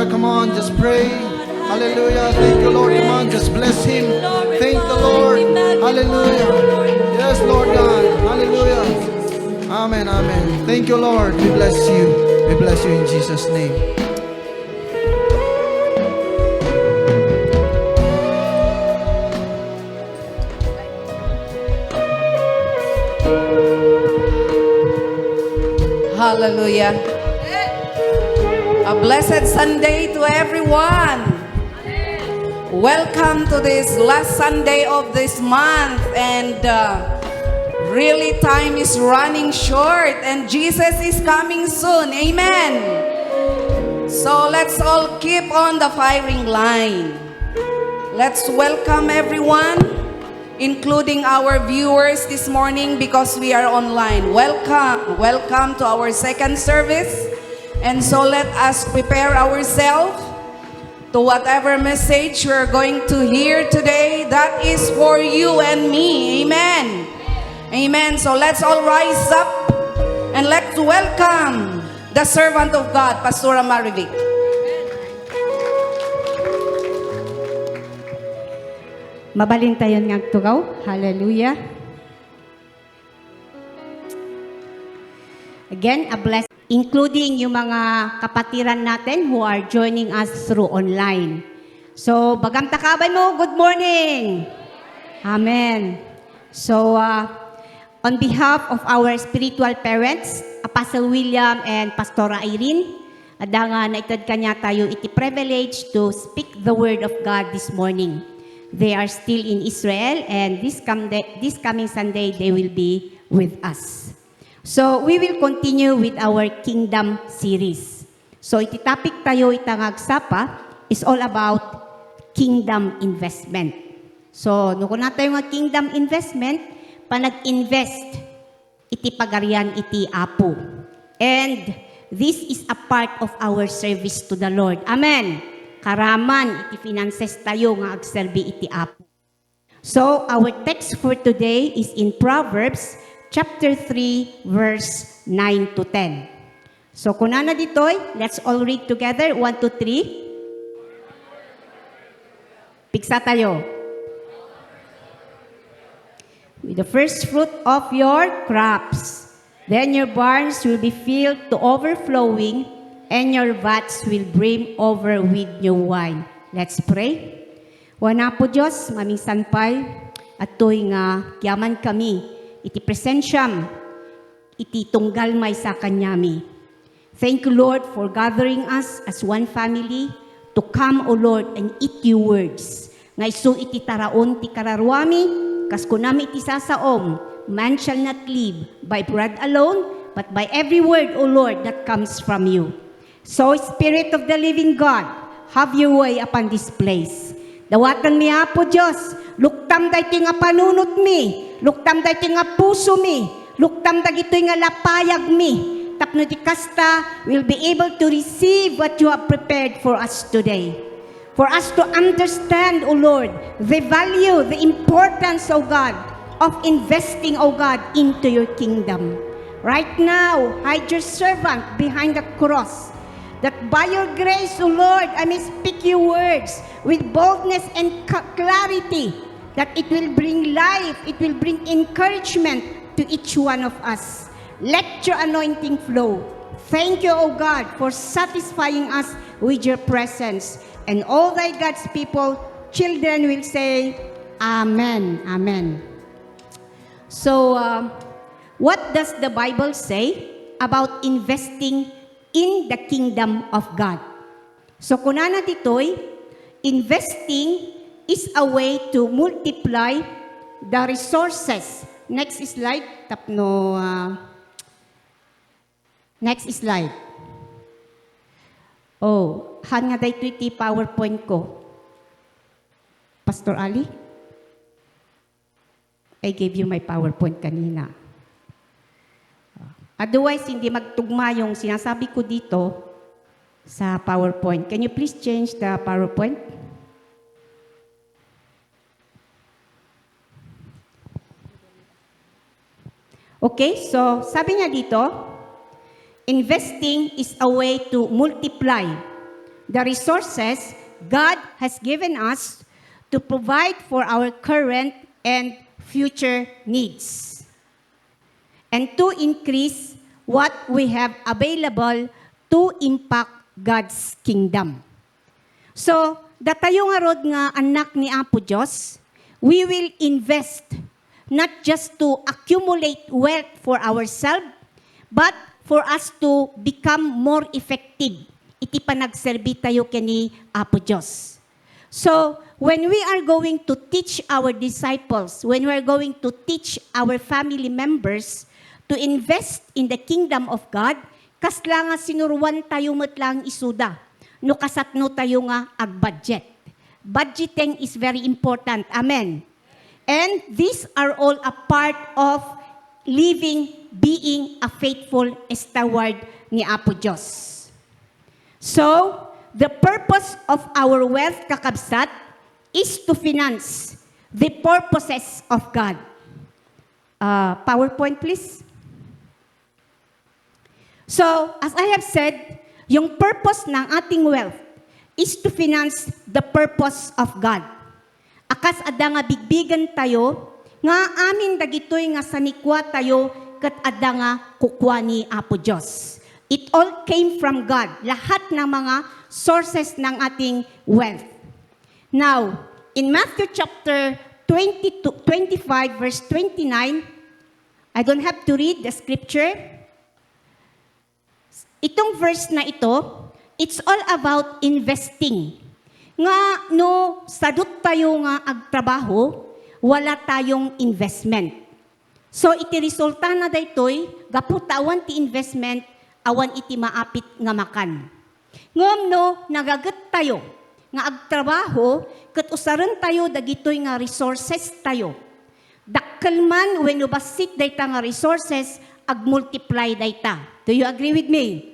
Come on, just pray. Hallelujah. Thank you, Lord. Come on, just bless Him. Thank the Lord. Hallelujah. Yes, Lord God. Hallelujah. Amen, amen. Thank you, Lord. We bless you. We bless you in Jesus' name. Hallelujah. A blessed Sunday to everyone. Welcome to this last Sunday of this month, and really time is running short and Jesus is coming soon. Amen. So let's all keep on the firing line. Let's welcome everyone, including our viewers this morning because we are online. Welcome to our second service. And so let us prepare ourselves to whatever message we're going to hear today. That is for you and me. Amen. Amen. So let's all rise up and let's welcome the servant of God, Pastora Marivic. Mabalintayon nga tugaw. Hallelujah. Again, a blessing, including yung mga kapatiran natin who are joining us through online. So, bagang takabay mo, good morning! Amen. So, on behalf of our spiritual parents, Apostle William and Pastora Irene, adanga na itad kanya tayo iti privilege to speak the word of God this morning. They are still in Israel, and this coming Sunday, they will be with us. So, we will continue with our Kingdom series. So, iti topic tayo itangag sapa is all about Kingdom investment. So, nuko na tayo nga Kingdom investment, panag-invest iti pagarian iti Apo. And this is a part of our service to the Lord. Amen. Karaman iti finances tayo nga agserbi iti Apo. So, our text for today is in Proverbs chapter 3, verse 9 to 10. So, kung na ditoy, let's all read together. 1, 2, 3. Piksa tayo. With the first fruit of your crops, then your barns will be filled to overflowing, and your vats will brim over with new wine. Let's pray. Wana po Diyos, maming sanpay, at to'y nga kiyaman kami, iti presensyam, iti tunggal may sa kanyami. Thank you, Lord, for gathering us as one family to come, O Lord, and eat your words. Nga iso iti taraon ti kararwami, kas kunami iti sasaom, man shall not live by bread alone, but by every word, O Lord, that comes from you. So, Spirit of the living God, have your way upon this place. Dawatan mi Apo Diyos, luktam dayti nga panunot mi, luktam dayti nga puso mi, luktam dagitoy nga lapayag mi, tapno di kasta will be able to receive what you have prepared for us today. For us to understand, O Lord, the value, the importance, O God, of investing, O God, into your kingdom. Right now, hide your servant behind the cross, that by your grace, O Lord, I may speak your words with boldness and clarity, that it will bring life, it will bring encouragement to each one of us. Let your anointing flow. Thank you, O God, for satisfying us with your presence. And all thy God's people, children will say, Amen. Amen. So, what does the Bible say about investing in the kingdom of God? So, kunana ditoy, investing is a way to multiply the resources. Next slide. Tapno, next slide. Oh, han nga day ti PowerPoint ko. Pastor Ali? I gave you my PowerPoint kanina. Otherwise, hindi magtugma yung sinasabi ko dito sa PowerPoint. Can you please change the PowerPoint? Okay, so sabi niya dito, investing is a way to multiply the resources God has given us to provide for our current and future needs, and to increase what we have available to impact God's kingdom. So, datayo nga rod nga anak ni Apo Diyos, we will invest not just to accumulate wealth for ourselves, but for us to become more effective. Iti panagserbi tayo kini Apo Diyos. So, when we are going to teach our disciples, when we are going to teach our family members to invest in the kingdom of God, kasla nga sinuruan tayo matlang isuda, no kasatno tayo nga ag-budget. Budgeting is very important. Amen. And these are all a part of being a faithful steward ni Apo Diyos. So, the purpose of our wealth, kakabsat, is to finance the purposes of God. PowerPoint, please. So, as I have said, yung purpose ng ating wealth is to finance the purpose of God. Akas ada nga bigbigan tayo, nga amin dagitoy nga sanikwa tayo, kat ada nga kukwa ni Apo Diyos. It all came from God. Lahat ng mga sources ng ating wealth. Now, in Matthew chapter 25, verse 29, I don't have to read the scripture. Itong verse na ito, it's all about investing. Nga no, sadot tayo nga agtrabaho, wala tayong investment. So iti resulta na daytoy, gaputawan ti investment, awan iti maapit nga makan. Ngam no, nagagat tayo, nga agtrabaho, kat usaran tayo dagitoy nga resources tayo. Dakkel man when ubasit dayta nga resources, ag-multiply dayta. Do you agree with me?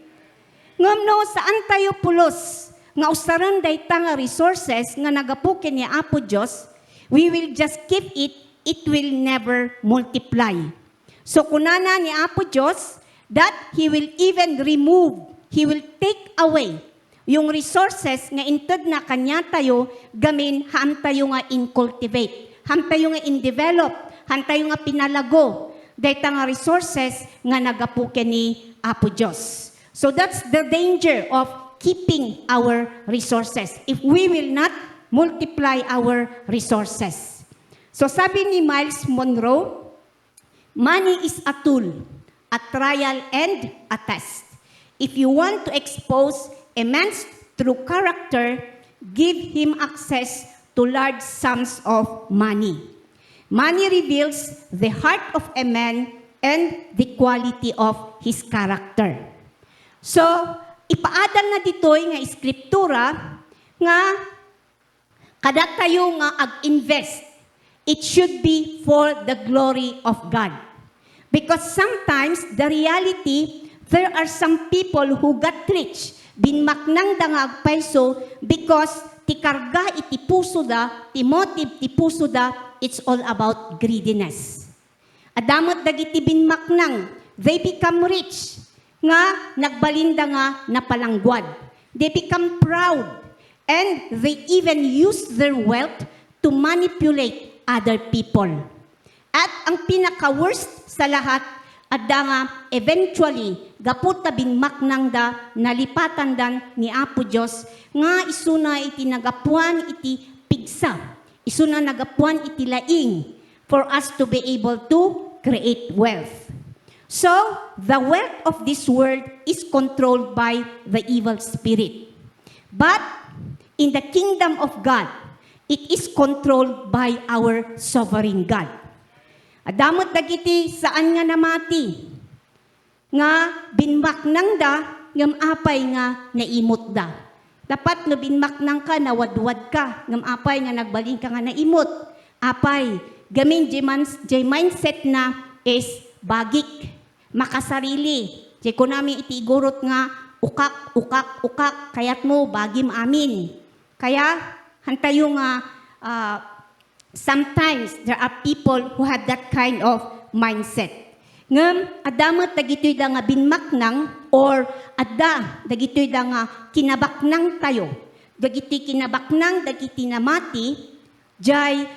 Ngam no, saan tayo pulos? Nga usaran dayta nga resources nga nagapukin ni Apo Diyos, we will just keep it, it will never multiply. So kunana ni Apo Diyos, that He will even remove, He will take away yung resources nga inted na kanya tayo, gamin haan tayo nga in-cultivate, haan tayo nga in-develop, haan tayo nga pinalago, dayta nga resources nga nagapukin ni Apo Diyos. So that's the danger of keeping our resources if we will not multiply our resources. So sabi ni Miles Monroe, money is a tool, a trial and a test. If you want to expose a man's true character, give him access to large sums of money. Money reveals the heart of a man and the quality of His character. So, ipaadal na ditoy nga iskriptura nga kada tayo nga ag-invest, it should be for the glory of God. Because sometimes, the reality, there are some people who got rich, binmaknang da nga agpayso, because ti karga iti puso da, ti motive ti puso da, it's all about greediness. Adamot dagiti binmaknang, they become rich, nga nagbalinda nga napalangguad. They become proud, and they even use their wealth to manipulate other people. At ang pinaka-worst sa lahat, adda nga eventually, gapot ta binmaknang da, nalipatan dan ni Apo Diyos, nga isuna iti nagapuan iti pigsa, isuna nagapuan iti laing, for us to be able to create wealth. So, the wealth of this world is controlled by the evil spirit. But, in the kingdom of God, it is controlled by our sovereign God. Adamot dagiti saan nga namati, nga binmaknang da, ngam apay nga naimot da. Dapat no binmaknang ka, nawadwad ka, ngam apay nga nagbaling ka nga naimot. Apay, gamin jay mindset na is bagik, makasarili. Jay ko namin itigurot nga, ukak, kayat mo, bagim amin. Kaya, hantayo nga, sometimes there are people who have that kind of mindset. Ngam, adamat dagitoy da nga binmaknang, or adda dagitoy da nga kinabaknang tayo. Dagiti kinabaknang, dagiti namati, jay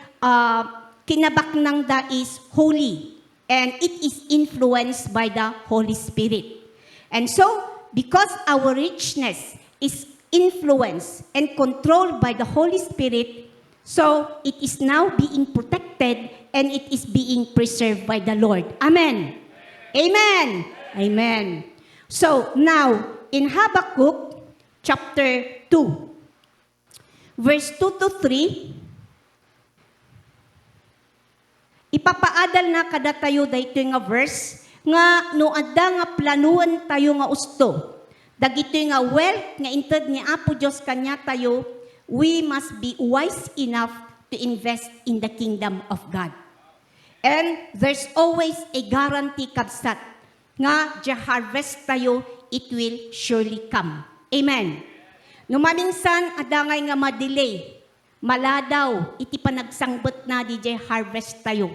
kinabaknang da is holy, and it is influenced by the Holy Spirit. And so, because our richness is influenced and controlled by the Holy Spirit, so it is now being protected and it is being preserved by the Lord. Amen. Amen. Amen. So, now, in Habakkuk chapter 2, verse 2 to 3, ipapaadal na kada tayo daytoy nga verse nga no adda nga planuan tayo nga usto. Dagitoy nga wealth nga inted ni Apo Dios kanya tayo, we must be wise enough to invest in the kingdom of God. And there's always a guarantee kabsat nga ja harvest tayo, it will surely come. Amen. No maminsan adangay nga ma-delay, maladaw, iti panagsangbot na DJ harvest tayo.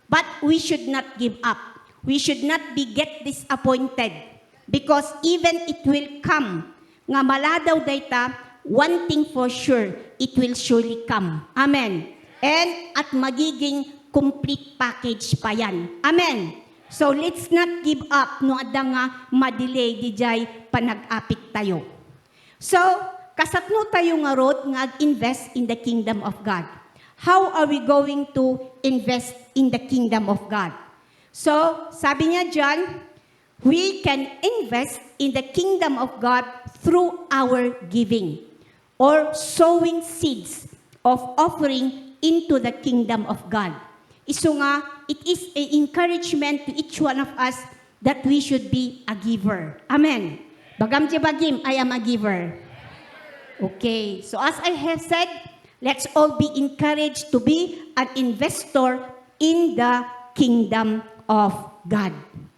But we should not give up. We should not be get disappointed. Because even it will come, nga maladaw dayta, one thing for sure, it will surely come. Amen. And at magiging complete package pa yan. Amen. So let's not give up no adda nga ma-delay DJ panag-apit tayo. So, kasatno tayo nga road nga ag-invest in the kingdom of God. How are we going to invest in the kingdom of God? So, sabi niya dyan, we can invest in the kingdom of God through our giving or sowing seeds of offering into the kingdom of God. Iso nga, it is an encouragement to each one of us that we should be a giver. Amen. Bagam je bagim, I am a giver. Okay, so as I have said, let's all be encouraged to be an investor in the kingdom of God.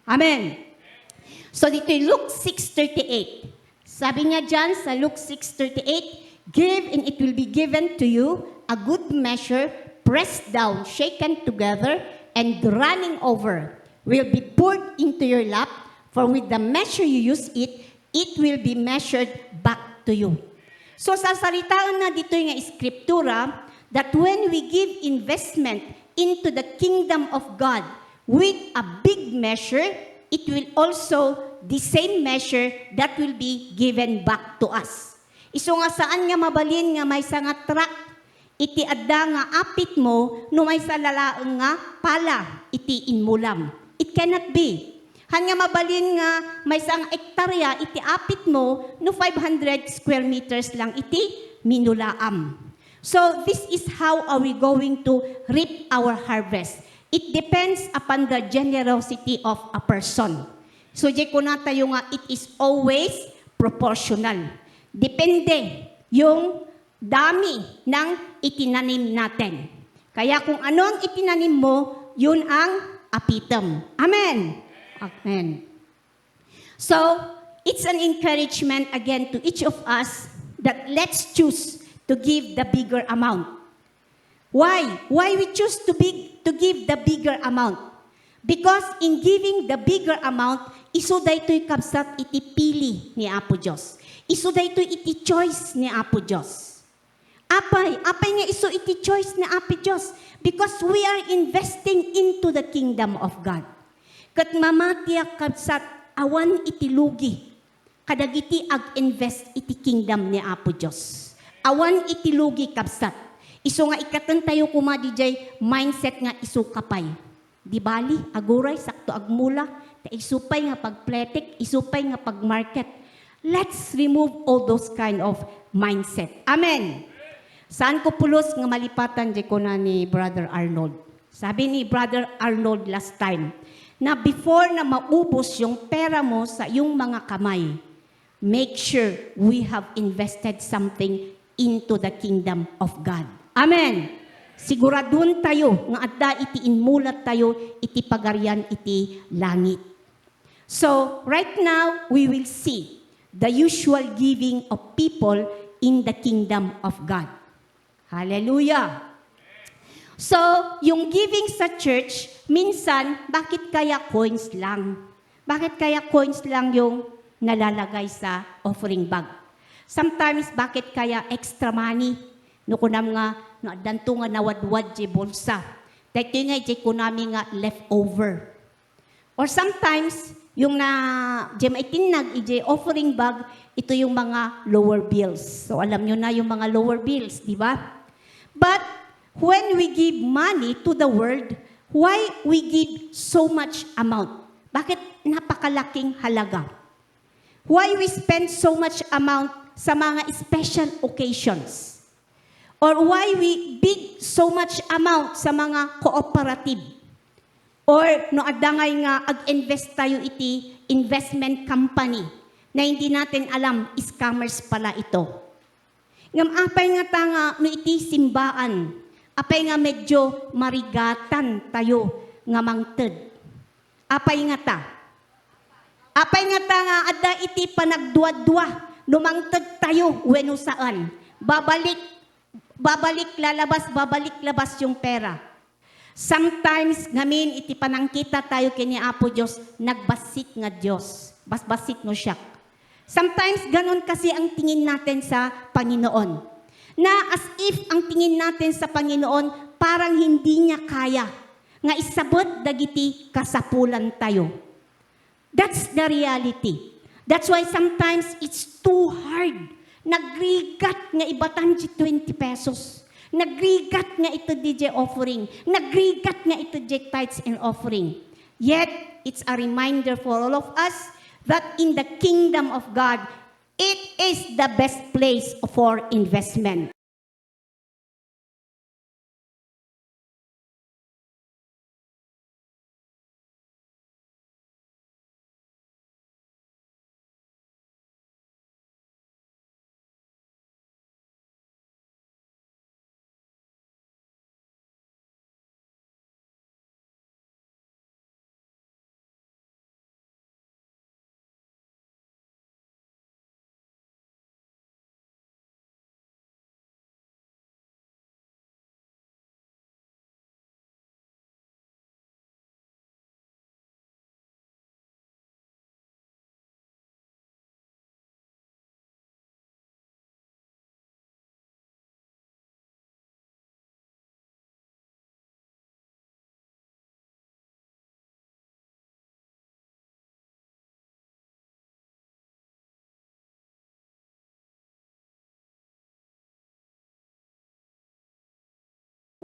Amen. So dito Luke 6:38. Sabi nga dyan sa Luke 6:38, give and it will be given to you a good measure, pressed down, shaken together, and running over, will be poured into your lap, for with the measure you use it, it will be measured back to you. So sa salitaan na dito nga iskriptura, that when we give investment into the kingdom of God with a big measure, it will also the same measure that will be given back to us. Iso nga saan nga mabalin nga may nga truck, iti adda nga apit mo, no may sa lalaang nga pala, iti inmulam. It cannot be. Han nga mabalin nga may sang ektarya, iti apit mo, no 500 square meters lang iti minulaam. So this is how are we going to reap our harvest. it depends upon the generosity of a person. So, di ko na tayo nga, it is always proportional. Depende yung dami ng itinanim natin. Kaya kung ano ang itinanim mo, yun ang apitam. Amen. Amen. So, it's an encouragement again to each of us that let's choose to give the bigger amount. Why? Why we choose to give the bigger amount? Because in giving the bigger amount, iso daytoy kabsat iti pili ni Apo Diyos. Iso daytoy iti choice ni Apo Diyos. Apay nga iso iti choice ni Apo Diyos. Because we are investing into the kingdom of God. Kat mamatiak kabsat awan iti lugi. Kadagiti ag-invest iti kingdom ni Apo Diyos. Awan iti lugi kabsat. Iso nga ikatan tayo kuma DJ mindset nga iso kapay. Di bali, aguray, sakto agmula, isupay nga pagpletik, isupay nga pagmarket. Let's remove all those kind of mindset. Amen. Saan ko pulos nga malipatan di ko na ni Brother Arnold. Sabi ni Brother Arnold last time, na before na maubos yung pera mo sa iyong mga kamay, make sure we have invested something into the kingdom of God. Amen. Siguradun tayo nga adda iti inmulat tayo iti pagarian iti langit. So, right now, we will see the usual giving of people in the kingdom of God. Hallelujah! So, yung giving sa church, minsan, bakit kaya coins lang? Bakit kaya coins lang yung nalalagay sa offering bag? Sometimes, bakit kaya extra money? No kunam nga, no, danto nga nawadwad di bulsa. Dahil nga, di kunami nga leftover. Or sometimes, yung na, di maitinag, iji offering bag, ito yung mga lower bills. So, alam nyo na yung mga lower bills, di ba? But, when we give money to the world, why we give so much amount? Bakit napakalaking halaga? Why we spend so much amount sa mga special occasions? Or why we big so much amount sa mga cooperative? Or no adangay nga ag-invest tayo iti investment company na hindi natin alam scammers pala ito. Ngam apay nga tanga no iti simbaan, apay nga medyo marigatan tayo nga mangted. Apay nga ta. Apay nga ta nga adda iti panagduwa-duwa, numangted tayo weno saan. Babalik labas yung pera. Sometimes, ngamin, iti panangkita tayo kini Apo Diyos, nagbasit nga Diyos. Basbasit no siya. Sometimes, ganon kasi ang tingin natin sa Panginoon. Na as if ang tingin natin sa Panginoon, parang hindi niya kaya. Nga isabot dagiti kasapulan tayo. That's the reality. That's why sometimes it's too hard. Nagrigat nga ibatan si 20 pesos. Nagrigat nga ito DJ offering. Nagrigat nga ito DJ tithes and offering. Yet, it's a reminder for all of us that in the kingdom of God, it is the best place for investment.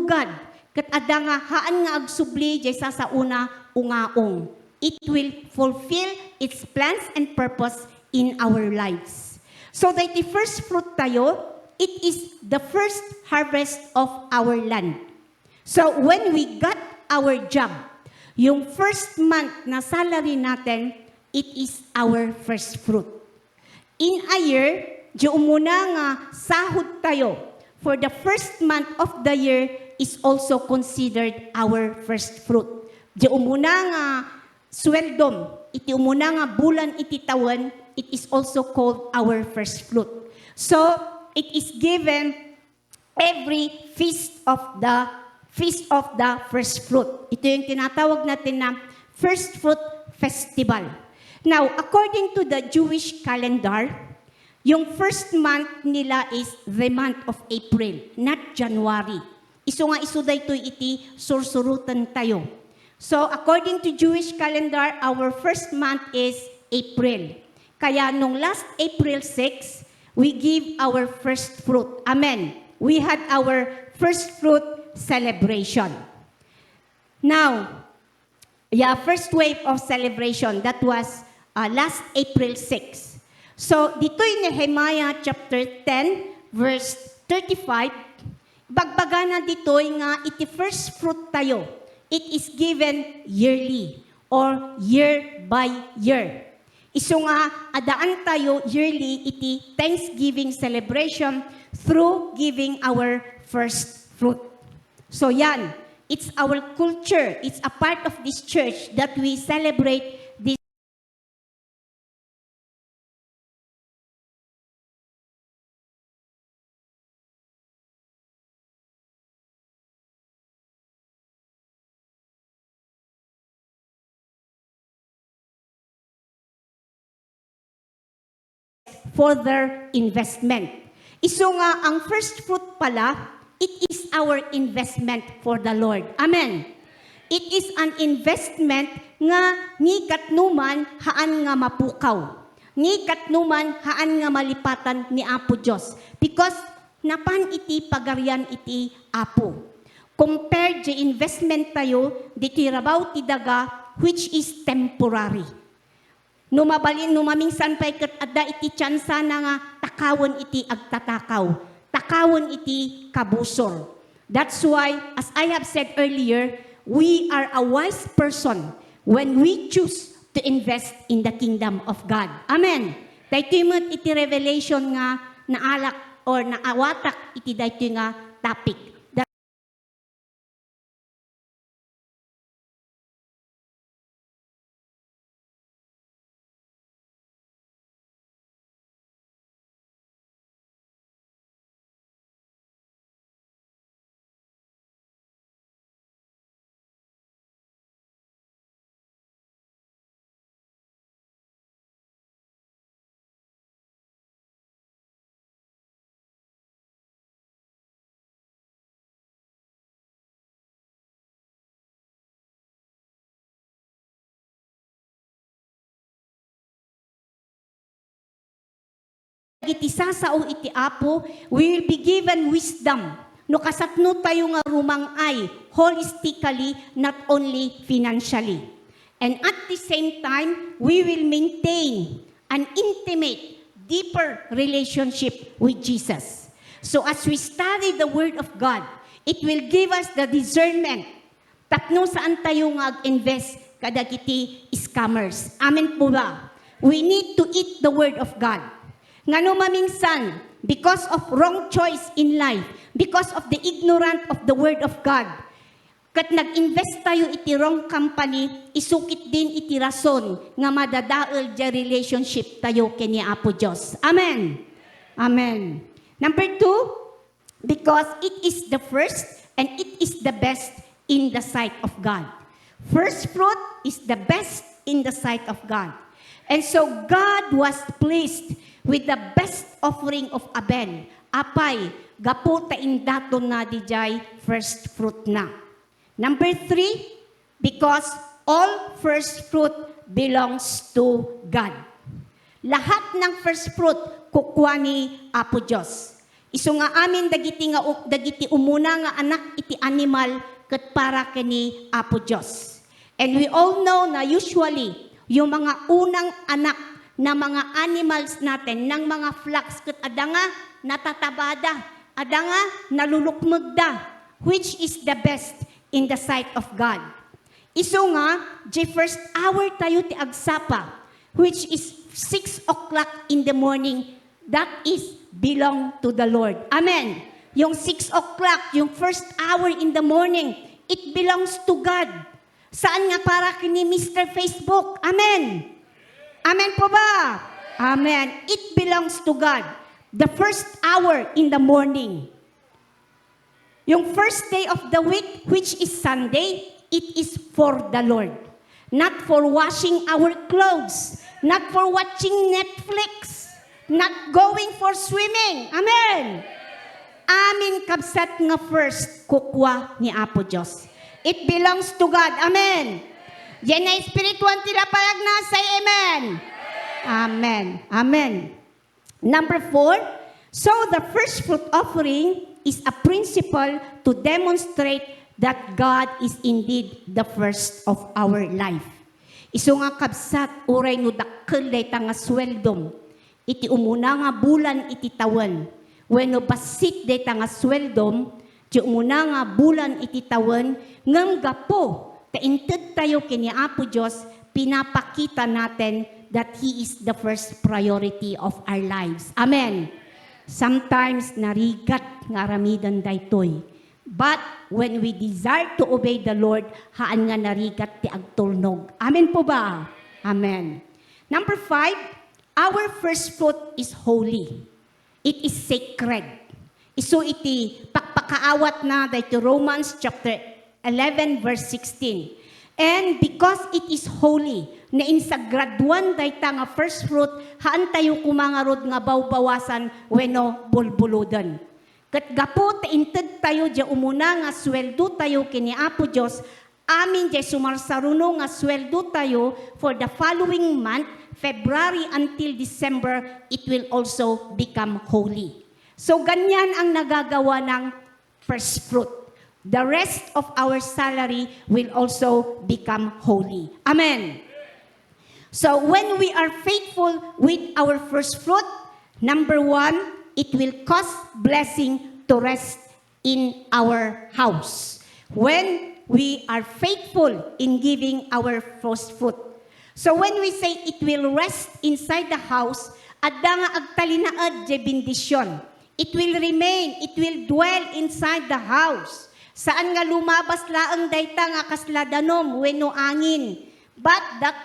God, kat ada nga haan nga agsubli jay sa una ungaong. It will fulfill its plans and purpose in our lives. So that the first fruit tayo, it is the first harvest of our land. So when we got our job. Yung first month na salary natin, it is our first fruit. In a year, di umuna nga sahod tayo for the first month of the year is also considered our first fruit. Di umuna nga sweldom, iti umuna nga bulan iti tawen, it is also called our first fruit. So, it is given every feast of the first fruit. Ito yung tinatawag natin na first fruit festival. Now, according to the Jewish calendar, yung first month nila is the month of April, not January. Iso nga iso daytoy iti sursurutan tayo. So, according to Jewish calendar, our first month is April. Kaya nung last April 6, we give our first fruit. Amen. We had our first fruit celebration. Now, first wave of celebration, that was last April 6. So, dito'y Nehemiah chapter 10, verse 35, bagbagana dito'y nga iti first fruit tayo. It is given yearly or year by year. Iso nga, adaan tayo yearly iti Thanksgiving celebration through giving our first fruit. So yan, it's our culture. It's a part of this church that we celebrate this. For their investment. Iso nga, ang first fruit pala, it is our investment for the Lord. Amen. It is an investment nga ni katnuman haan nga mapukaw. Ni katnuman haan nga malipatan ni Apo Diyos. Because napan iti pagarian iti Apo. Compared the investment tayo, diti rabaw ti daga, which is temporary. Numaminsan pa'y kat adda iti tsansa na nga takawon iti agtatakaw. Takawon iti kabusor. That's why, as I have said earlier, we are a wise person when we choose to invest in the kingdom of God. Amen. Daytoy iti revelation nga naalak or naawatak iti daytoy nga topic. Iti sasao iti Apo, we will be given wisdom. No kasatno tayo nga rumangay holistically, not only financially. And at the same time, we will maintain an intimate, deeper relationship with Jesus. So as we study the Word of God, it will give us the discernment. Tapno saan tayo nga invest kadagiti scammers. Amen po ba? We need to eat the Word of God. Ngano maminsan, because of wrong choice in life, because of the ignorant of the Word of God, kat nag-invest tayo iti wrong company, isukit din iti rason nga madadaol ja relationship tayo kini Apo Diyos. Amen. Amen. Number 2, because it is the first and it is the best in the sight of God. First fruit is the best in the sight of God. And so God was pleased with the best offering of Abel. Apay, gapu ta indaton na dijay first fruit na. Number 3, because all first fruit belongs to God. Lahat ng first fruit kukuha ni Apo Diyos. Isu nga amin dagiti umuna nga anak iti animal ket para kini Apo Diyos. And we all know na usually yung mga unang anak na mga animals natin, ng mga flocks, kat adanga natatabada, adanga nalulukmagda, which is the best. in the sight of God. Iso nga, the first hour tayo ti agsapa, which is 6 o'clock in the morning, that is belong to the Lord. Amen. Yung 6 o'clock, yung first hour in the morning, it belongs to God. Saan nga para kini Mr. Facebook? Amen. Amen po ba? Amen. It belongs to God. The first hour in the morning. Yung first day of the week, which is Sunday, it is for the Lord. Not for washing our clothes. Not for watching Netflix. Not going for swimming. Amen. Amin kabsat nga first kukwa ni Apo Diyos. It belongs to God. Amen. Yan na espirituan tila payag na, say amen. Amen. Amen. Number 4, so the first fruit offering is a principle to demonstrate that God is indeed the first of our life. Isu nga kabsat, uray no dakkel dayta nga sweldom. Iti umuna nga bulan iti tawen. Wenno basit dayta nga sweldom, ti umuna nga bulan iti tawen, ngem gapo, tainted tayo kini Apo Diyos, pinapakita natin that He is the first priority of our lives. Amen. Sometimes narigat nga aramidan daytoy. But when we desire to obey the Lord, haan nga narigat ti agtulnog. Amen po ba? Amen. Number 5, our first fruit is holy. It is sacred. Isu iti pakpakaawat na dayto Romans chapter 11 verse 16. And because it is holy, na insagraduan dayta nga first fruit, haan tayo kumangarod nga bawbawasan wenno bulbuludan. Kat gapo tainted tayo di umuna nga sweldo tayo kini Apo Diyos, amin di sumarsaruno nga sweldo tayo for the following month, February until December, it will also become holy. So ganyan ang nagagawa ng first fruit. The rest of our salary will also become holy. Amen. So when we are faithful with our first fruit, number 1, it will cause blessing to rest in our house. When we are faithful in giving our first fruit. So when we say it will rest inside the house, adda nga agtalinaad je bendisyon. It will remain, it will dwell inside the house. Saan nga lumabas laang dayta nga kasladanom wenno angin. But that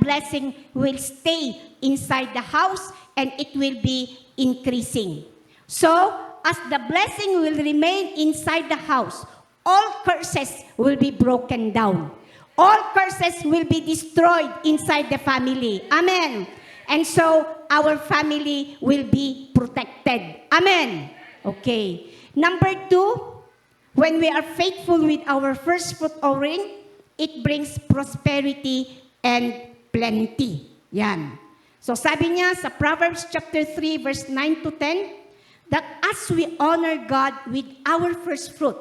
blessing will stay inside the house and it will be increasing. So, as the blessing will remain inside the house, all curses will be broken down. All curses will be destroyed inside the family. Amen. And so, our family will be protected. Amen. Okay. Number 2, when we are faithful with our first fruit offering, it brings prosperity and plenty. Yan. So sabi niya sa Proverbs chapter 3 verse 9 to 10, that as we honor God with our first fruit,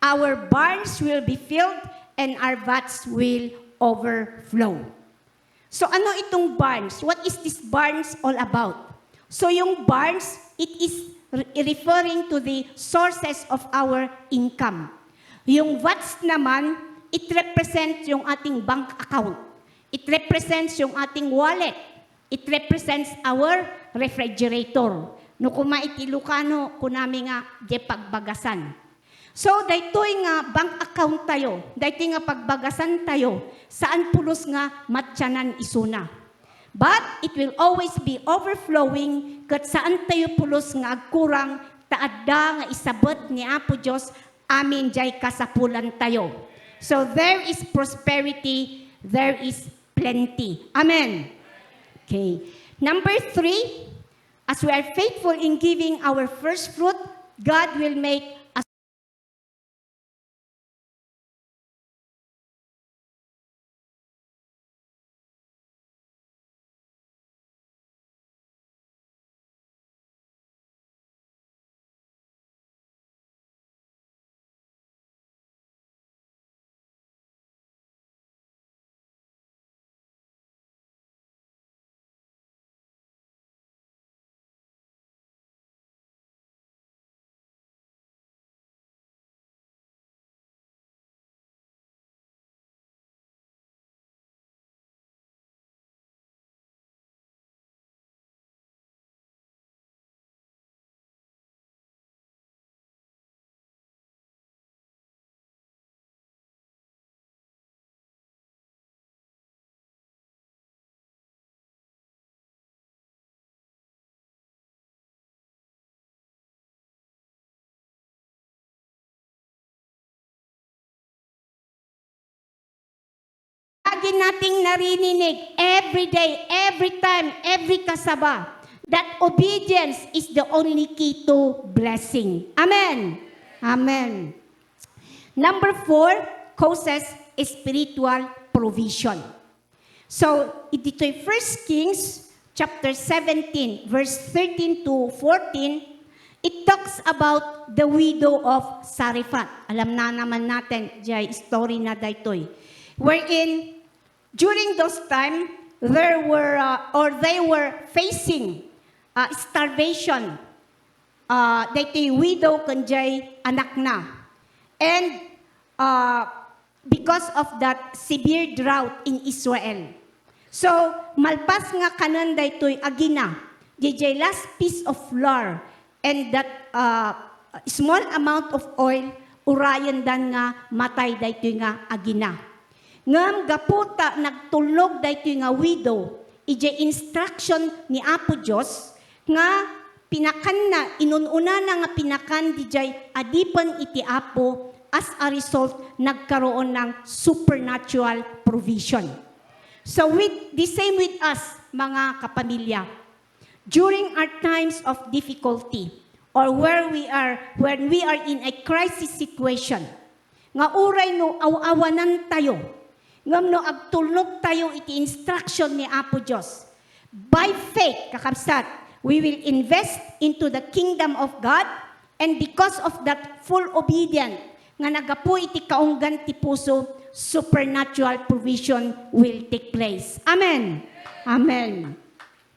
our barns will be filled and our vats will overflow. So ano itong barns? What is this barns all about? So yung barns, it is referring to the sources of our income. Yung vats naman, it represents yung ating bank account. It represents yung ating wallet. It represents our refrigerator. No kumaitilukano, kunami nga, di pagbagasan. So, daytoy nga bank account tayo, daytoy nga pagbagasan tayo, saan pulos nga matyanan isuna. But it will always be overflowing kat saan tayo pulos nga agkurang taadda nga isabot ni Apo Diyos amin jay kasapulan tayo. So there is prosperity, there is plenty. Amen. Okay. Number 3, as we are faithful in giving our first fruit, God will make lagi nating naririnig every day, every time, every kasaba that obedience is the only key to blessing. Amen. Amen. Number 4 causes spiritual provision. So, dito'y 1 Kings chapter 17, verse 13 to 14, it talks about the widow of Sarephat. Alam na naman natin, jay story na daytoy. Wherein, during those time, they were facing starvation. Daytoy widow kanjay anak na. And because of that severe drought in Israel. So, malpas nga kanon daytoy agina, DJ last piece of flour and that small amount of oil, urayan dan nga matay daytoy nga agina. Ngam gaputa nagtulog daytoy nga widow, ije instruction ni Apo Dios nga pinakan na, inununa na nga pinakan DJ adipan iti Apo. As a result, nagkaroon ng supernatural provision. So the same with us, mga kapamilya. During our times of difficulty, or when we are in a crisis situation, nga uray no awanan tayo, ngam no agtulog tayo iti instruction ni Apo Diyos. By faith, kakabsat, we will invest into the kingdom of God, and because of that full obedience, nga nagapu iti kaunggan ti puso, supernatural provision will take place. Amen. Amen.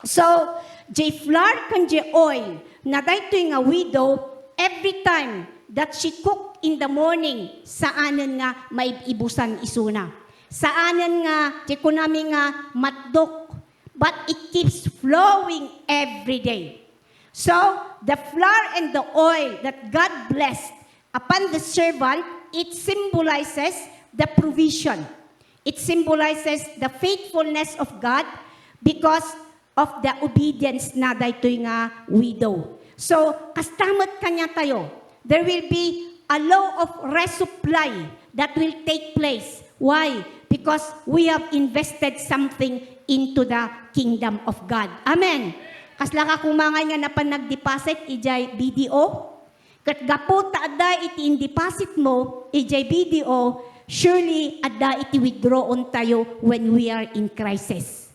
So, jay flour kan jay oil, na daytoy nga widow, every time that she cook in the morning, saanan nga maibusan isuna. Saanan nga, jay kunami nga matdok, but it keeps flowing every day. So, the flour and the oil that God blessed upon the servant, it symbolizes the provision. It symbolizes the faithfulness of God because of the obedience na daytoy nga widow. So, kastamot kanya tayo. There will be a law of resupply that will take place. Why? Because we have invested something into the kingdom of God. Amen. Kasla ka kumangay nga na panag-deposit, ijay BDO, kat gapo ta adda iti in-deposit mo, ijay BDO, surely adda iti withdrawn tayo when we are in crisis.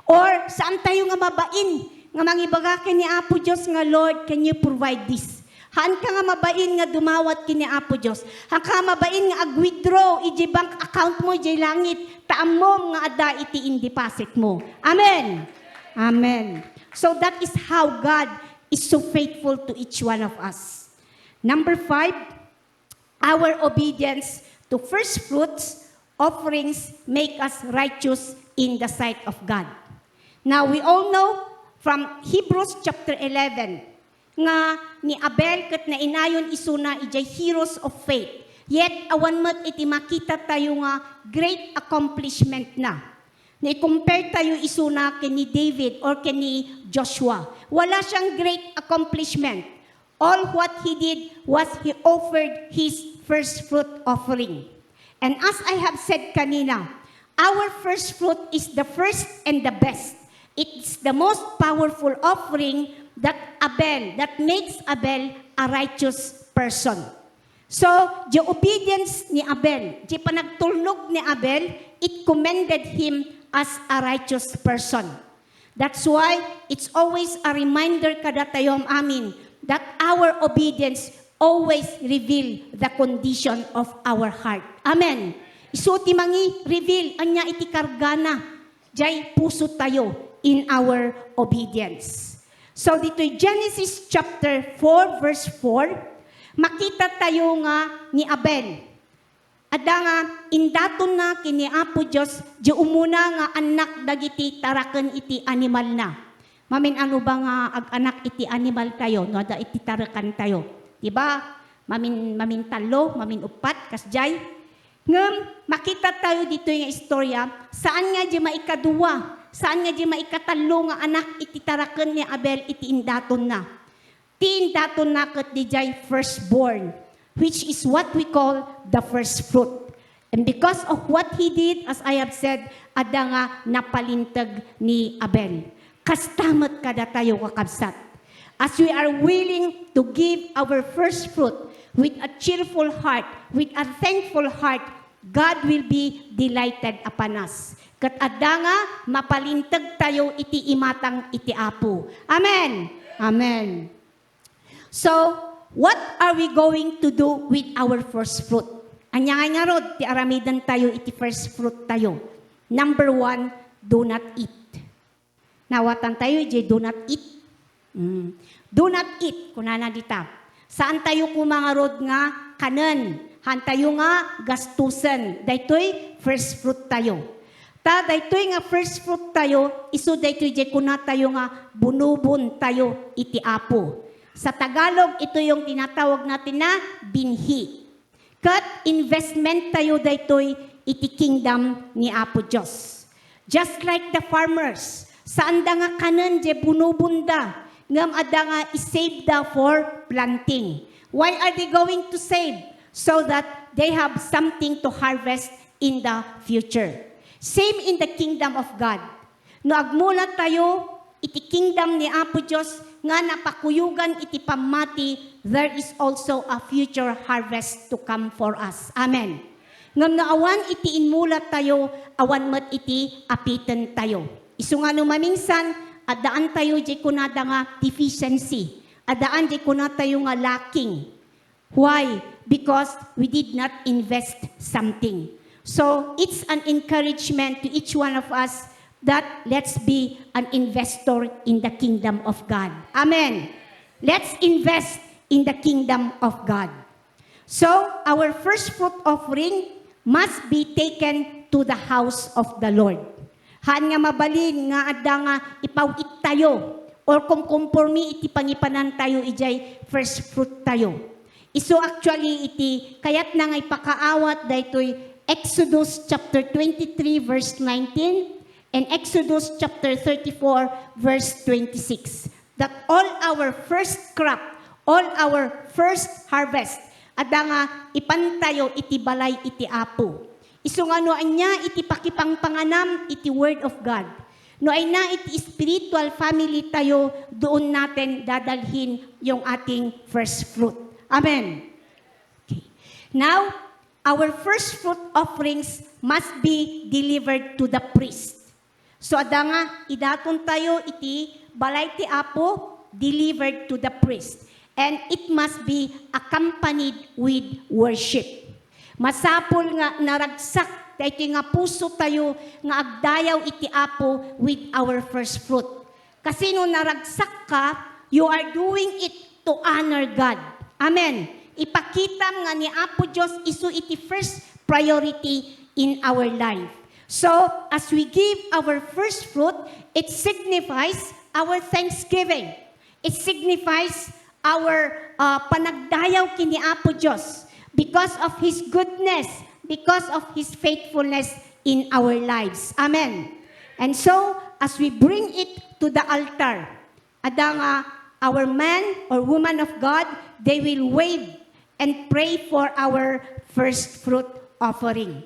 Or saan tayo nga mabain, nga mangibaga ni Apo Diyos nga, Lord, can you provide this? Haan ka nga mabain nga dumawat kini Apo Diyos. Haan ka nga mabain nga ag-withdraw, ijay bank account mo, ijay langit, taamom nga adda iti in-deposit mo. Amen. Amen. So that is how God is so faithful to each one of us. Number 5, our obedience to first fruits offerings make us righteous in the sight of God. Now, we all know from Hebrews chapter 11 nga ni Abel ket na inayon isuna ijay heroes of faith. Yet, awan mat iti makita tayo nga great accomplishment na. Na-compare tayo isuna kini David or kini Joshua. Wala siyang great accomplishment. All what he did was he offered his first fruit offering. And as I have said kanina, our first fruit is the first and the best. It's the most powerful offering that makes Abel a righteous person. So, the obedience ni Abel, the panagtulog ni Abel, it commended him as a righteous person. That's why it's always a reminder kada tayong amin that our obedience always reveal the condition of our heart. Amen. Isuti mangi reveal anya iti kargana jay puso tayo in our obedience. So dito Genesis chapter 4 verse 4, makita tayo nga ni Abel. Ada nga indaton na kini Apo Dios di umuna nga anak dagiti taraken iti animal na. Mamin ano ba nga ag-anak iti animal tayo, no da iti tarakan tayo. Diba? Mamin talo, mamin upat, kasjay. Ngem, makita tayo dito yung istorya, saan nga di maikaduwa, saan nga di maikatalo nga anak iti tarakan ni Abel iti indaton na. Ti indaton na ket di jay firstborn, which is what we call the first fruit. And because of what he did, as I have said, ada nga napalintag ni Abel. Kastamat kada tayo kakabsat. As we are willing to give our first fruit with a cheerful heart, with a thankful heart, God will be delighted upon us. Kat ada nga mapalintag tayo iti imatang iti apo. Amen. Amen. So, what are we going to do with our first fruit? Anya nga rod, ti aramidan tayo iti first fruit tayo. Number 1, do not eat. Nawatan tayo, do not eat. Do not eat, kunana dita. Saan tayo kumangarod nga kanan? Han tayo nga gastusan. Daytoy first fruit tayo. Daytoy nga first fruit tayo, iso daytoy kuna tayo nga bunubon tayo iti apo. Sa Tagalog, ito yung tinatawag natin na binhi. Kat investment tayo daytoy iti kingdom ni Apo Diyos. Just like the farmers, saan da nga kanan je bunubunda, ngam ada nga isave da for planting. Why are they going to save? So that they have something to harvest in the future. Same in the kingdom of God. No agmula tayo, iti kingdom ni Apo Diyos, nga napakuyugan iti pamati, there is also a future harvest to come for us. Amen. Ngam na awan iti inmulat tayo, awan mat iti apitan tayo. Isu nga no maminsan, adaan tayo di kunada nga deficiency. Adaan di kunada tayo nga lacking. Why? Because we did not invest something. So, it's an encouragement to each one of us that let's be an investor in the kingdom of God. Amen. Let's invest in the kingdom of God. So, our first fruit offering must be taken to the house of the Lord. Han nga mabalin nga adda nga ipawit tayo or kung kumpormi iti pangipanan tayo ijay first fruit tayo. Iso actually iti kayat na nga ipakaawat daytoy Exodus chapter 23 verse 19 and Exodus chapter 34 verse 26. That all our first crop, all our first harvest, ada nga ipantayo iti balay iti apo. Isu nga no anya iti pakipangpanganam iti word of God. No ay na iti spiritual family tayo, doon natin dadalhin yung ating first fruit. Amen. Okay. Now, our first fruit offerings must be delivered to the priest. So ada nga idaton tayo iti balay ti apo, delivered to the priest. And it must be accompanied with worship. Masapol nga naragsak, dahito nga puso tayo nga agdayaw iti apo with our first fruit. Kasi no naragsak ka, you are doing it to honor God. Amen. Ipakita nga ni Apo Diyos isu iti first priority in our life. So, as we give our first fruit, it signifies our thanksgiving. It signifies our panagdayaw kini Apo Diyos because of His goodness, because of His faithfulness in our lives. Amen. And so, as we bring it to the altar, ada nga our man or woman of God, they will wave and pray for our first fruit offering.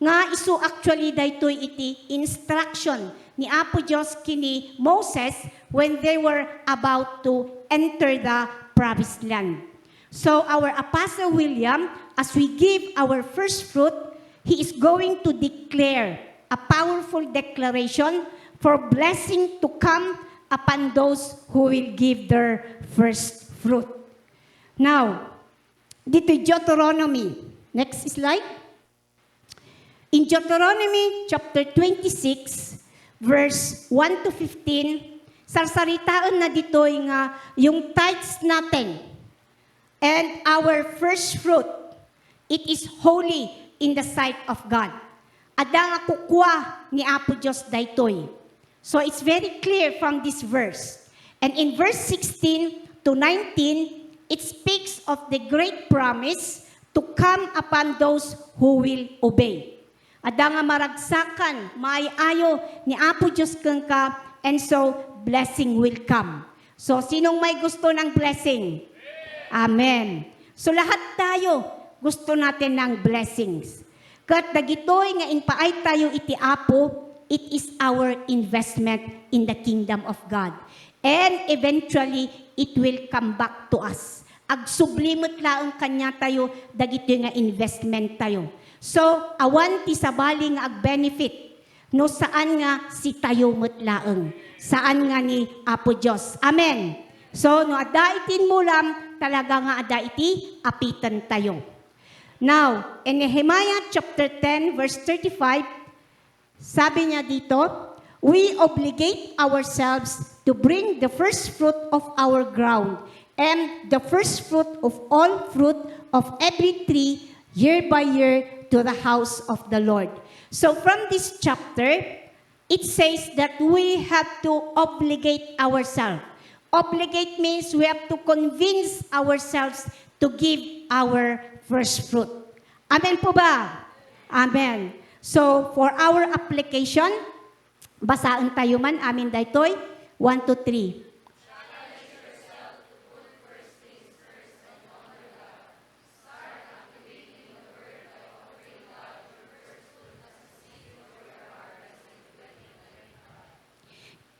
Nga isu actually daytoy iti instruction ni Apo Diyos kini Moses when they were about to enter the promised land. So our Apostle William, as we give our first fruit, he is going to declare a powerful declaration for blessing to come upon those who will give their first fruit. Now, dito Deuteronomy. Next slide. In Deuteronomy chapter 26, verse 1 to 15, sarsaritaan na dito'y nga yung tithes natin and our first fruit, it is holy in the sight of God. Ada nga kukwa ni Apo Diyos daytoy. So it's very clear from this verse. And in verse 16 to 19, it speaks of the great promise to come upon those who will obey. Ada nga maragsakan, maayo ni Apo Diyos kang ka, and so blessing will come. So sinong may gusto ng blessing? Amen. So lahat tayo gusto natin ng blessings. Kat dagitoy nga inpaay tayo iti Apo, it is our investment in the kingdom of God. And eventually, it will come back to us. Agsublimot laang kanya tayo, dagitoy nga investment tayo. So, awan ti sabali nga ag-benefit, no saan nga si tayo mutlaeng. Saan nga ni Apo Diyos. Amen. So, no ada itin mo lang, talaga nga ada iti apitan tayo. Now, in Nehemiah chapter 10, verse 35, sabi niya dito, we obligate ourselves to bring the first fruit of our ground and the first fruit of all fruit of every tree year by year to the house of the Lord. So from this chapter, it says that we have to obligate ourselves. Obligate means we have to convince ourselves to give our first fruit. Amen po ba? Amen. So, for our application, basaan tayo man, amin daytoy, 1, 2, 3.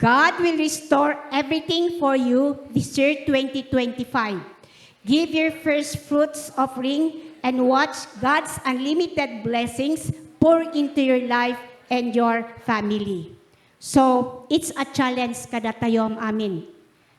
God will restore everything for you this year 2025. Give your first fruits offering and watch God's unlimited blessings pour into your life and your family. So, it's a challenge kada tayo amin.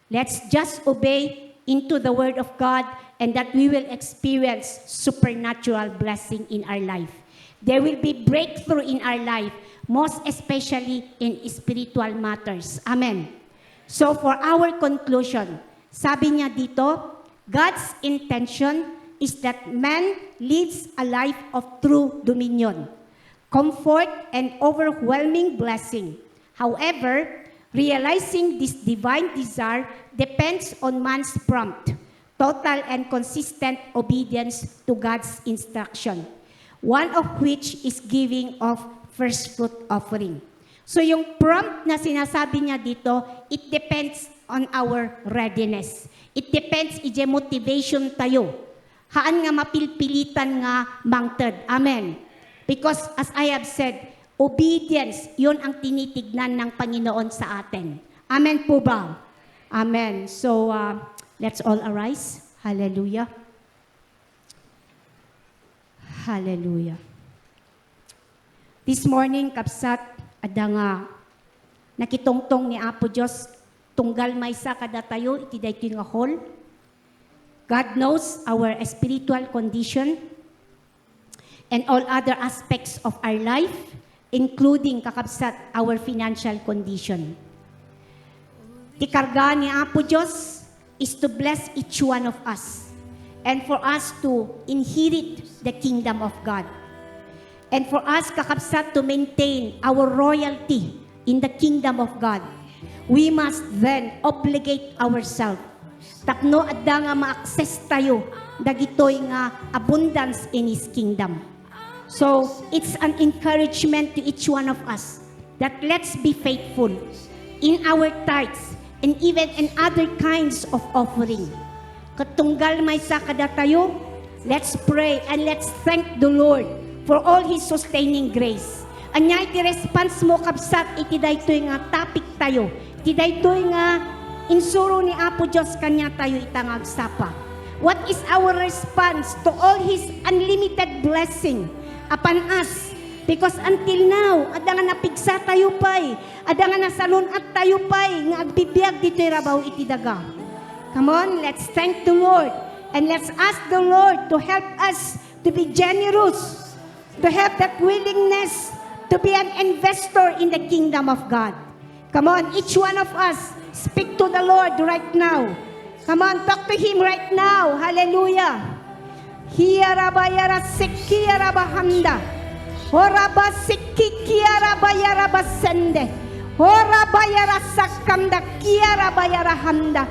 Let's just obey into the word of God and that we will experience supernatural blessing in our life. There will be breakthrough in our life, most especially in spiritual matters. Amen. So for our conclusion, sabi niya dito, God's intention is that man lives a life of true dominion, comfort, and overwhelming blessing. However, realizing this divine desire depends on man's prompt, total and consistent obedience to God's instruction, one of which is giving of first fruit offering. So yung prompt na sinasabi niya dito, it depends on our readiness. It depends ije motivation tayo. Haan nga mapilpilitan nga mangted. Amen. Because as I have said, obedience, yun ang tinitignan ng Panginoon sa atin. Amen po ba? Amen. So, let's all arise. Hallelujah. Hallelujah. This morning, kapsat, ada nga nakitongtong ni Apo Diyos, tunggal maysa kada tayo, iti daytoy nga hall. God knows our spiritual condition and all other aspects of our life, including kakabsat our financial condition. Ti karga ni Apo Diyos is to bless each one of us and for us to inherit the kingdom of God. And for us, kakabsat, to maintain our royalty in the kingdom of God, we must then obligate ourselves. Tapno adda nga ma-access tayo, dagitoy nga abundance in His kingdom. So, it's an encouragement to each one of us that let's be faithful in our tithes and even in other kinds of offering. Katunggal may sakada tayo, let's pray and let's thank the Lord for all His sustaining grace. Anya iti response mo kabsat, iti daytoy nga topic tayo, iti daytoy nga insuro ni Apo Diyos kanya tayo itangag sapa. What is our response to all His unlimited blessing upon us? Because until now, ada nga napigsa tayo pay, ada nga nasalunat tayo pay, nga agbibiyag dito'y rabaw iti daga. Come on, let's thank the Lord and let's ask the Lord to help us to be generous, to have that willingness to be an investor in the kingdom of God. Come on, each one of us, speak to the Lord right now. Come on, talk to Him right now. Hallelujah. Hiyarabayara sikiyarabahanda. Horaba sikikiyarabayara basende. Horabayara sakamda kiyarabayara handa.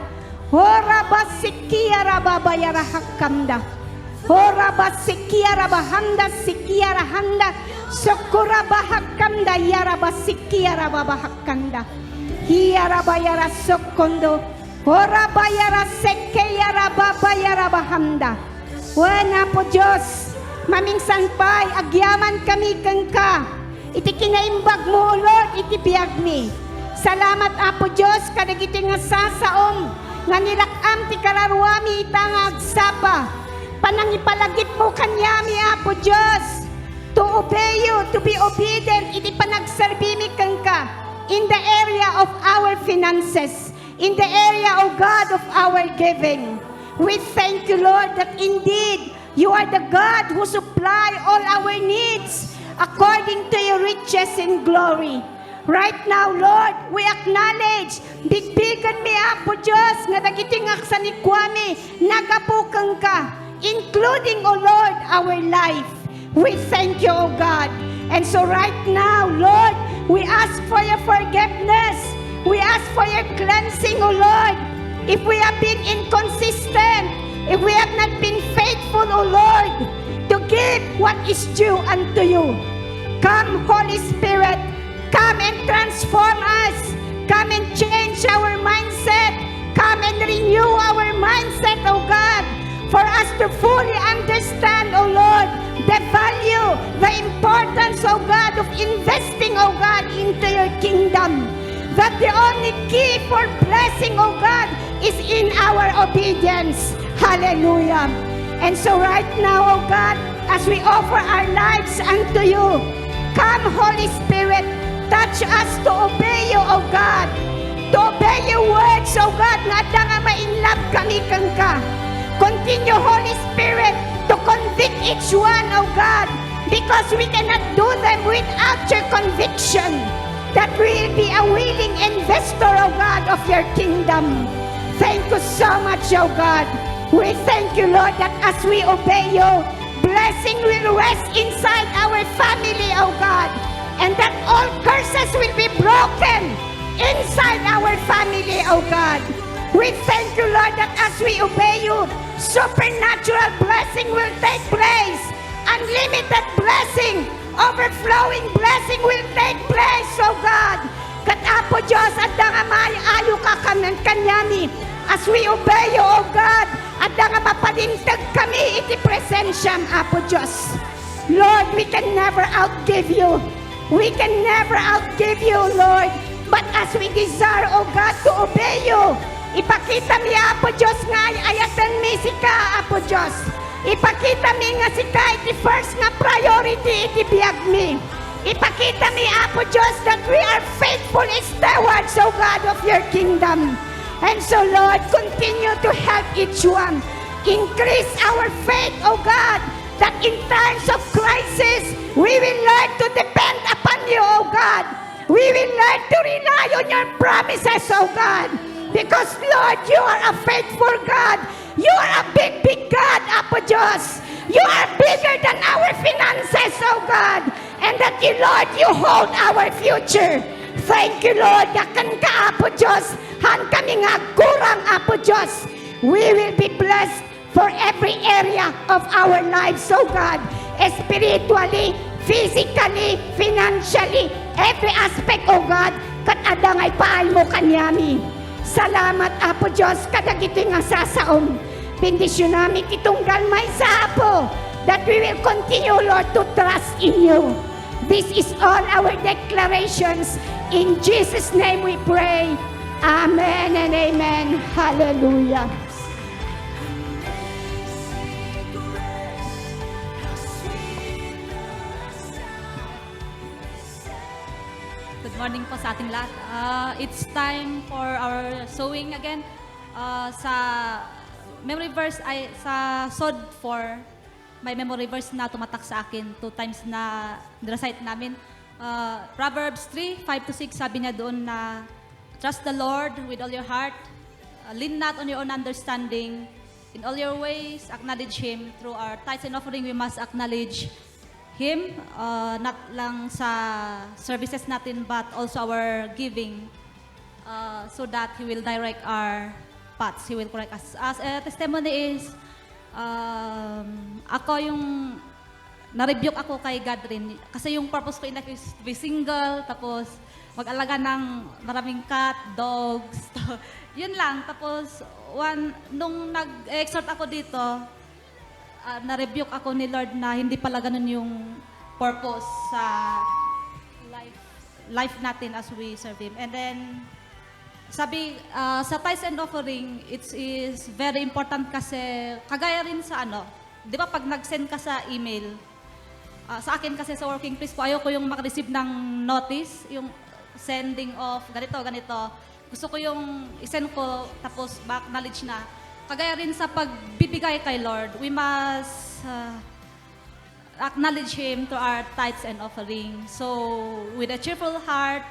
Horaba sikiyarabayara hakamda. Horaba sikiyarabahanda sikiyarahanda. Sokurabahakanda yaraba sikiyarabahakanda. Hiyarabayara sokondo. Horabayara sekeyarababayara bahanda. Wana po Diyos, Mamingsan pa'y agyaman kami kang ka. Iti kinaimbag mo, Lord, iti biyag mi. Salamat, Apo Diyos, kadagiti nga sasaom, nga nilakam ti kararwami ita nga agsapa. Panangipalagip mo kanyami, Apo Diyos, to obey you, to be obedient, iti panagserbimi kang ka in the area of our finances, in the area, O God, of our giving. We thank you, Lord, that indeed, you are the God who supply all our needs according to your riches in glory. Right now, Lord, we acknowledge, bigbigan mi, Apo Diyos, nga dagiting aksanikwami, nagapukang ka, including, O Lord, our life. We thank you, O God. And so right now, Lord, we ask for your forgiveness. We ask for your cleansing, O Lord. If we have been inconsistent, if we have not been faithful, O Lord, to give what is due unto you. Come, Holy Spirit, come and transform us. Come and change our mindset. Come and renew our mindset, O God, for us to fully understand, O Lord, the value, the importance, O God, of investing, O God, into your kingdom. That the only key for blessing, O God, is in our obedience. Hallelujah. And so right now, O God, as we offer our lives unto you, come, Holy Spirit, touch us to obey you, O God. To obey your words, O God, nga nga ma-inlove kami kang ka. Continue, Holy Spirit, to convict each one, O God, because we cannot do them without your conviction. That we will be a willing investor, O God, of your kingdom. Thank you so much, O God. We thank you, Lord, that as we obey you, blessing will rest inside our family, O God, and that all curses will be broken inside our family, O God. We thank you, Lord, that as we obey you, supernatural blessing will take place. Unlimited blessing, overflowing blessing will take place, O God. Katapo Diyos, at nga maayo ka kanyami. As we obey you, O God, at nga mapadintag kami iti presensyam, Apo Diyos. Lord, we can never outgive you. We can never outgive you, Lord. But as we desire, O God, to obey you, ipakita mi, Apo Diyos, nga ayatan mi sika, Apo Diyos. Ipakita mi nga sika iti first nga priority iti biyag mi. Ipakita mi, Apo Diyos, that we are faithful stewards, O God, of your kingdom. And so, Lord, continue to help each one. Increase our faith, O God, that in times of crisis, we will learn to depend upon you, O God. We will learn to rely on your promises, O God. Because, Lord, you are a faithful God. You are a big, big God, Apo Diyos. You are bigger than our finances, O God. And that you, Lord, you hold our future. Thank you, Lord. Yakan ka, Apo Diyos. Han kami nga kurang, Apo Diyos. We will be blessed for every area of our lives, O God. Spiritually, physically, financially, every aspect, O God. Katadangay paal mo kanyami. Salamat, Apo Diyos, kadagiti nga sasaom. Bendisyon namin kitunggal may sa Apo, that we will continue, Lord, to trust in you. This is all our declarations. In Jesus' name we pray. Amen and amen. Hallelujah. Good morning po sa ating lahat. It's time for our sowing again. Sa memory verse ay sa Sod 4, may memory verse na tumatak sa akin 2 times na recite namin. Proverbs 3:5-6, sabi niya doon na trust the Lord with all your heart, lean not on your own understanding, in all your ways acknowledge Him. Through our tithes and offering, we must acknowledge Him, not lang sa services natin but also our giving, so that He will direct our paths. He will correct us. As a testimony is, ako yung na-rebuke ako kay God rin. Kasi yung purpose ko in life is to be single, tapos mag-alaga ng maraming cat, dogs. Yun lang. Tapos, nung nag-exhort ako dito, na-rebuke ako ni Lord na hindi pala ganun yung purpose sa life natin as we serve Him. And then, sabi, sa tithes and offering, it is very important kasi, kagaya rin sa di ba pag nag-send ka sa email, sa akin kasi sa working place ko, ayoko yung makareceive ng notice, yung sending of ganito, ganito. Gusto ko yung isend ko, tapos acknowledge na. Kagaya rin sa pagbibigay kay Lord, we must acknowledge Him to our tithes and offering. So, with a cheerful heart,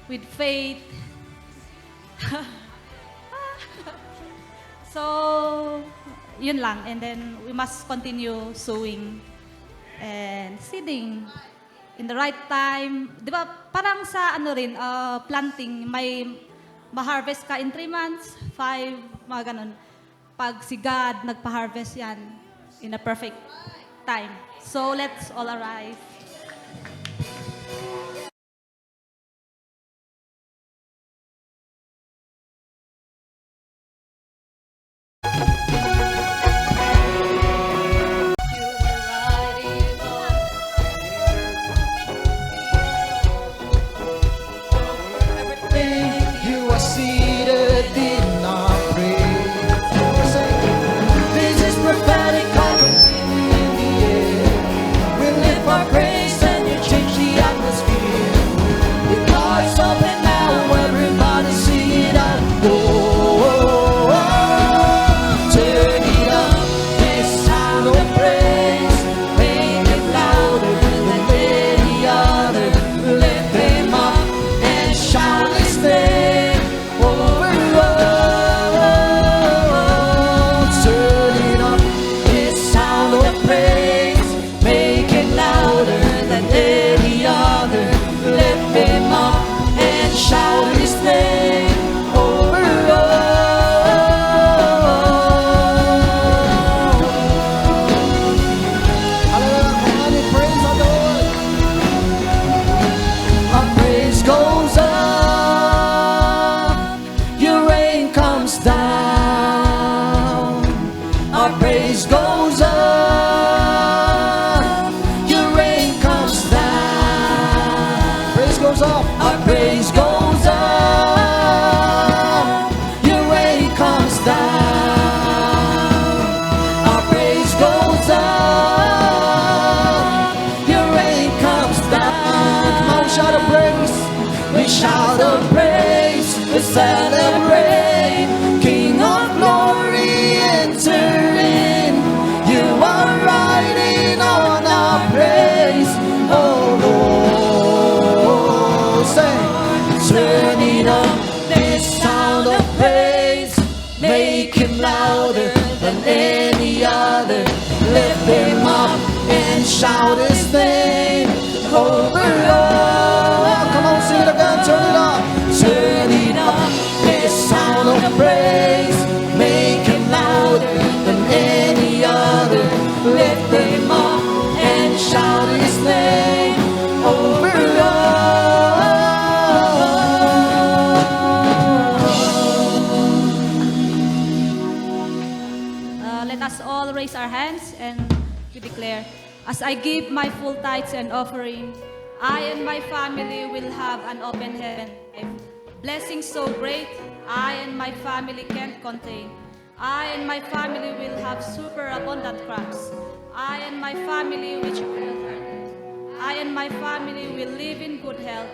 with faith, so, yun lang. And then, we must continue sowing and seeding in the right time. Di ba, parang sa planting, may ma-harvest ka in 3 months, 5, mga ganun. Pag si God nagpa-harvest yan in a perfect time. So, let's all arise. You are seated in our praise. This is prophetic in the air. We lift our praise and you change the atmosphere. The doors open now, everybody sing it out. Oh, oh, oh. Turn it up, this sound of praise. Make it louder than any other. Lift them up and shout His name over all. Turn it up, this sound of praise. Make it louder than any other. Lift Him up and shout His name over all. Hallelujah, come on and praise the Lord. Our praise goes up, your rain comes down. Our praise goes up, your rain comes down. Praise goes up, our praise goes up, your rain comes down. Our praise goes up, your rain comes down. Come on, shout of praise. We shout of praise, we celebrate. King of glory, enter in. You are riding on our praise. Oh Lord, say, turn it up, this sound of praise. Make Him louder than any other. Lift Him up and shout His name over all. Come on, sing it again, turn it up. Turn it up, this sound of praise. Make Him louder than any other. Lift Him up and shout His name over all. Let us all raise our hands and we declare, as I give my full tithes and offering, I and my family will have an open heaven. Blessings so great, I and my family can't contain. I and my family will have super abundant crops. I and my family will live in good health.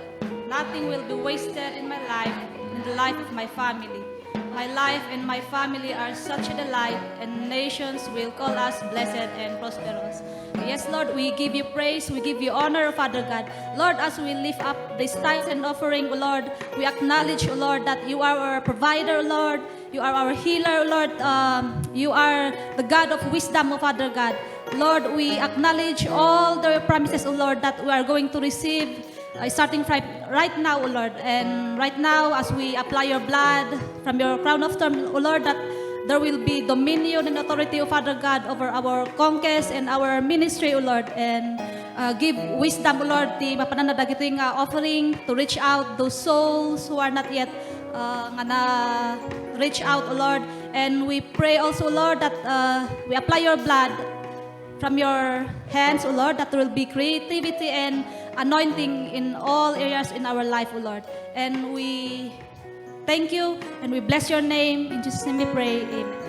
Nothing will be wasted in my life, in the life of my family. My life and my family are such a delight, and nations will call us blessed and prosperous. Yes, Lord, we give you praise, we give you honor, Father God. Lord, as we lift up this tithes and offering, Lord, we acknowledge, Lord, that you are our provider, Lord. You are our healer, Lord. You are the God of wisdom, Father God. Lord, we acknowledge all the promises, Lord, that we are going to receive starting right now, O Lord. And right now, as we apply your blood from your crown of thorns, O Lord, that there will be dominion and authority, O Father God, over our conquest and our ministry, O Lord. And give wisdom, O Lord, the mapananadag ito yung offering to reach out those souls who are not yet reach out, O Lord. And we pray also, Lord, that we apply your blood from your hands, O Lord, that there will be creativity and anointing in all areas in our life, O Lord. And we thank you and we bless your name. In Jesus' name we pray. Amen.